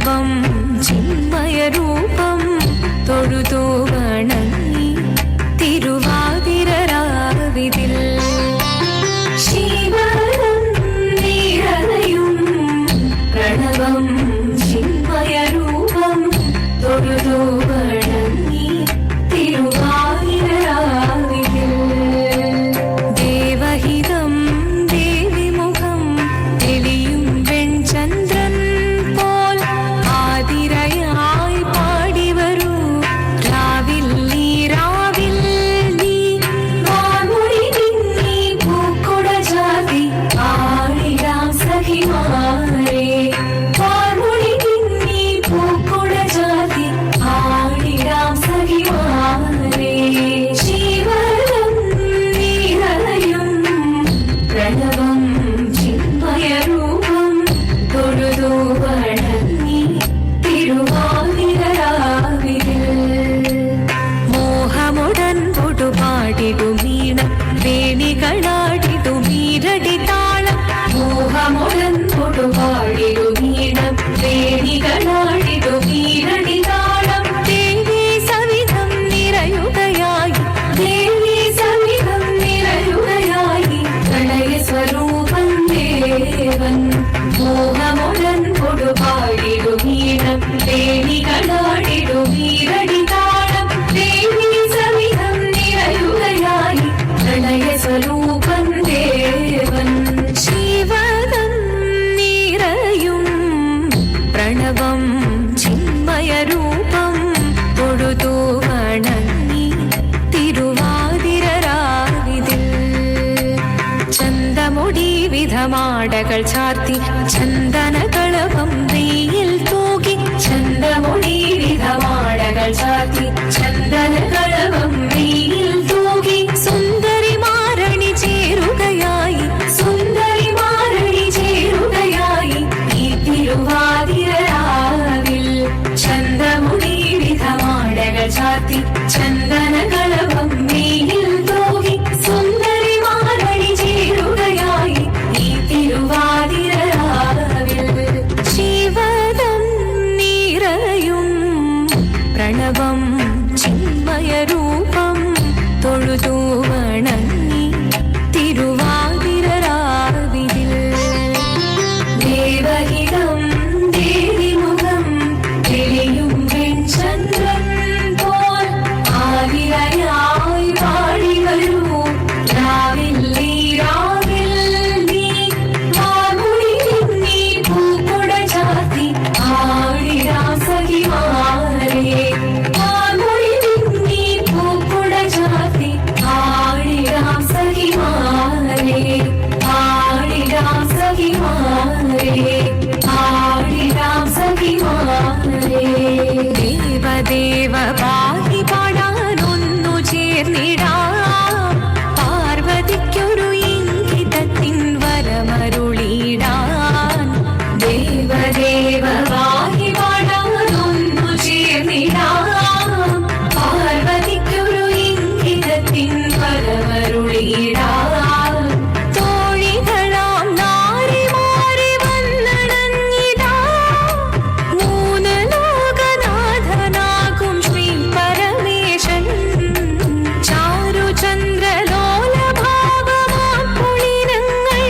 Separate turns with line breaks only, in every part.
പ്രണവം ചിന്മയരൂപം തൊഴുതു വണങ്ങി തിരുവാതിരരാവിതിൽ ശിവനം നീരലയും പ്രണവം ചിന്മയരൂപം തൊഴുതു വണങ്ങി തിരുവാതിരരാവിതിൽ ദേവഹിതം ദേവിമുഖം തെളിയും വെൺചന്ദ്രൻ പോൽ ആതിരയായി പാടിവരൂ രാവിൽ നീ വാമൊഴി നിന്നീ പൂക്കൊട ജാതി ആടിടാം സഖിമാരേ വാമൊഴി നിന്നീ പൂക്കൊട ജാതി ആടിടാം സഖിമാരേ ശിവനം നീരലയും പ്രണവം ചിന്മയരൂപം തൊഴുതു വണങ്ങി തിരുവാതിരരാവിതിൽ മോഹമുടൻ പൊടുപാടിടുമീണം വേണികളാടിടുമീരടി താളം മോഹമുടൻ പൊടുപാടിടുമീണം വേണികളാടിടുമീരടി താളം ദേവി സവിധം നിറയുകയായി ദേവി സവിധം നിറയുകയായി പ്രണയ സ്വരൂപം ദേവൻ മോഹമുടൻ കൊടുപാടിടുമീണം വേണികളാടിടുമീരടി താളം ദേവി സവിധം നിറയുകയായി പ്രണയ സ്വരൂപം ദേവൻ ശിവനം നിറയും പ്രണവം ചിന്മയരൂപം തൊഴുതു വണങ്ങി തിരുവാതിരരാവിതിൽ ചന്തമുടി വിധമാടകൾ ചാർത്തി ചന്ദനകളഭം നെയ്യിൽ തൂകി ചന്തമുടി വിധമാടകൾ ചാർത്തി ചന്ദനകളഭം നെയ്യിൽ തൂകി സുന്ദരി മാരണി ചേരുകയായി സുന്ദരി മാരണി ചേരുകയായി ഈ തിരുവാതിരരാവിൽ ചന്തമുടി വിധമാടകൾ ചാർത്തി ചന്ദനകളഭം നെയ്യിൽ തൂകി സുന്ദരി മാരണി ചേരുകയായി ഈ തിരുവാതിരരാവിൽ ശിവനം നിറയും പ്രണവം ചിന്മയരൂപം തൊഴുതു വണങ്ങി തിരുവാതിരരാവിതിൽ ദേവഹിതം ദേവിമുഖം തെളിയും വെൺചന്ദ്രൻ പോൽ ആതിരയായി പാടിവരൂ രാവിൽ നീ വാമൊഴി നിന്നീ പൂക്കൊട ജാതി ആടിടാം സഖിമാരേ വാമൊഴി നിന്നീ പൂക്കൊട ജാതി ആടിടാം സഖിമാരേ ആടിടാം സഖിമാരേ ആടിടാം സഖിമാരേ ദേവദേവ പാടി പാടാനൊന്നു ചേർന്നിടാം പാർവതിക്കൊരു ഇംഗിതത്തിൻ വരമരുളിടാൻ ദേവദേവ പാടി പാടാനൊന്നു ചേർന്നിടാം പാർവതിക്കൊരു ഇംഗിതത്തിൻ വരമരുളിടാൻ തോഴികളാം നാരിമാരെ വന്നണഞ്ഞിടാം മൂന്ന് ലോകനാഥനാകും ശ്രീ പരമേശൻ ചാരുചന്ദ്രലോലഭാവമാം പുളിനങ്ങൾ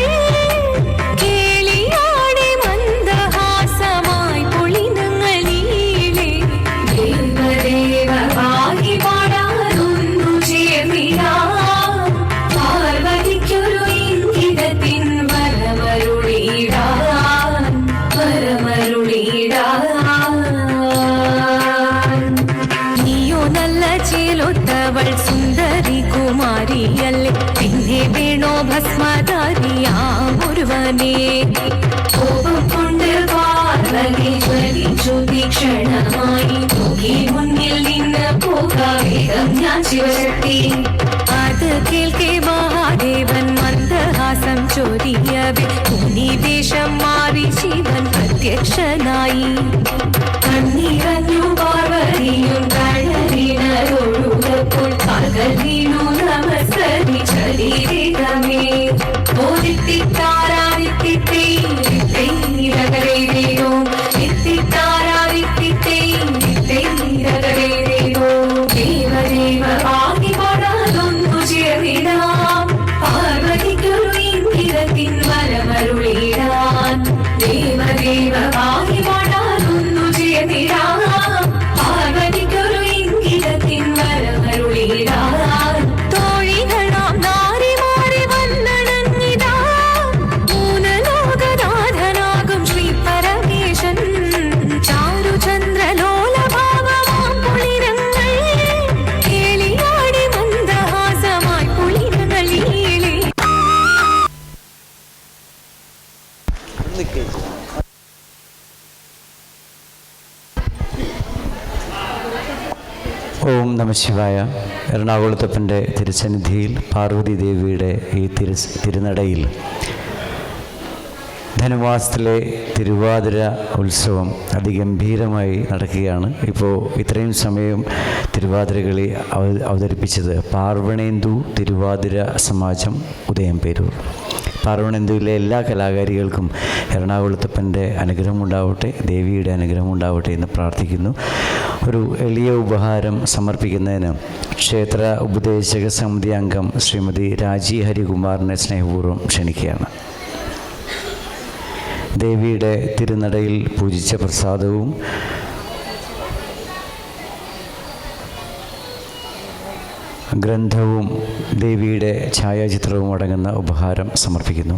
കേളിയാടി മന്ദഹാസമായി പുളിനങ്ങൾ നീളെ ദേവദേവ പാടി പാടാനൊന്നു ചേർന്നിടാം പാർവതിക്കൊരു ഇംഗിതത്തിൻ വരമരുളിടാൻ നീയോ നല്ല ചേലൊത്തവൾ സുന്ദരി കുമാരിയല്ലേ പിന്നെ വേണോ ഭസ്മധാരിയാമൊരുവനെ കോപം കൊണ്ട് പാർവതി ജ്വലിച്ചു തീക്ഷണമായി നോക്കി മുന്നിൽ നിന്ന് പോകാവേഗം ഞാൻ ശിവശക്തി അത് കേൾക്കെ മഹാദേവൻ മന്ദഹാസം ചൊരിയവേ മുനിവേഷം മാറി ശിവൻ പ്രത്യക്ഷനായി കണ്ണീരഞ്ഞു പാർവതിയും കഴലിനൊഴുകപ്പോൾ പകൽ വീണു നമസ്കരി ശരീരമേ ഓരിത്തിത്താരാ വരമരുളിടാൻ ദേവദേവ പാഹി പാടാനൊന്നു ചെയ്തിടാം പാർവതിക്കൊരു ഇംഗിതത്തിൻ വരമരുളിടാൻ തോഴികളാം നാരിമാറി വന്നണങ്ങിടാ മൂലലോകനാഥനാകും ശ്രീ പരമേശൻ ചാരുചന്ദ്രലോലഭാവമാം കുളിരങ്ങൾ കേളിയാടി മന്ദഹാസമായി കുളിരകളീളി.
ഓം നമ ശിവായ. എറണാകുളത്തപ്പൻ്റെ തിരുസന്നിധിയിൽ പാർവതി ദേവിയുടെ ഈ തിരുനടയിൽ ധനുമാസത്തിലെ തിരുവാതിര ഉത്സവം അതിഗംഭീരമായി നടക്കുകയാണ്. ഇപ്പോൾ ഇത്രയും സമയം തിരുവാതിരകളി അവതരിപ്പിച്ചത് പാർവണേന്ദു തിരുവാതിര സമാജം ഉദയംപേരൂർ. പാർവണേന്ദുവിലെ എല്ലാ കലാകാരികൾക്കും എറണാകുളത്തപ്പൻ്റെ അനുഗ്രഹം ഉണ്ടാവട്ടെ, ദേവിയുടെ അനുഗ്രഹം ഉണ്ടാവട്ടെ എന്ന് പ്രാർത്ഥിക്കുന്നു. ഒരു എളിയ ഉപഹാരം സമർപ്പിക്കുന്നതിന് ക്ഷേത്ര ഉപദേശക സമിതി അംഗം ശ്രീമതി രാജി ഹരികുമാറിനെ സ്നേഹപൂർവ്വം ക്ഷണിക്കുകയാണ്. ദേവിയുടെ തിരുനടയിൽ പൂജിച്ച പ്രസാദവും ഗ്രന്ഥവും ദേവിയുടെ ഛായാചിത്രവും അടങ്ങുന്ന ഉപഹാരം സമർപ്പിക്കുന്നു.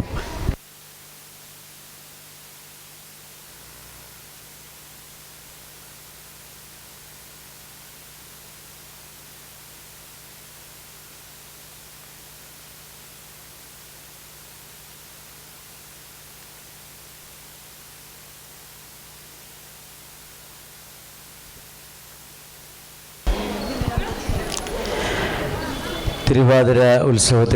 തിരുവാതിര ഉത്സവത്തിൽ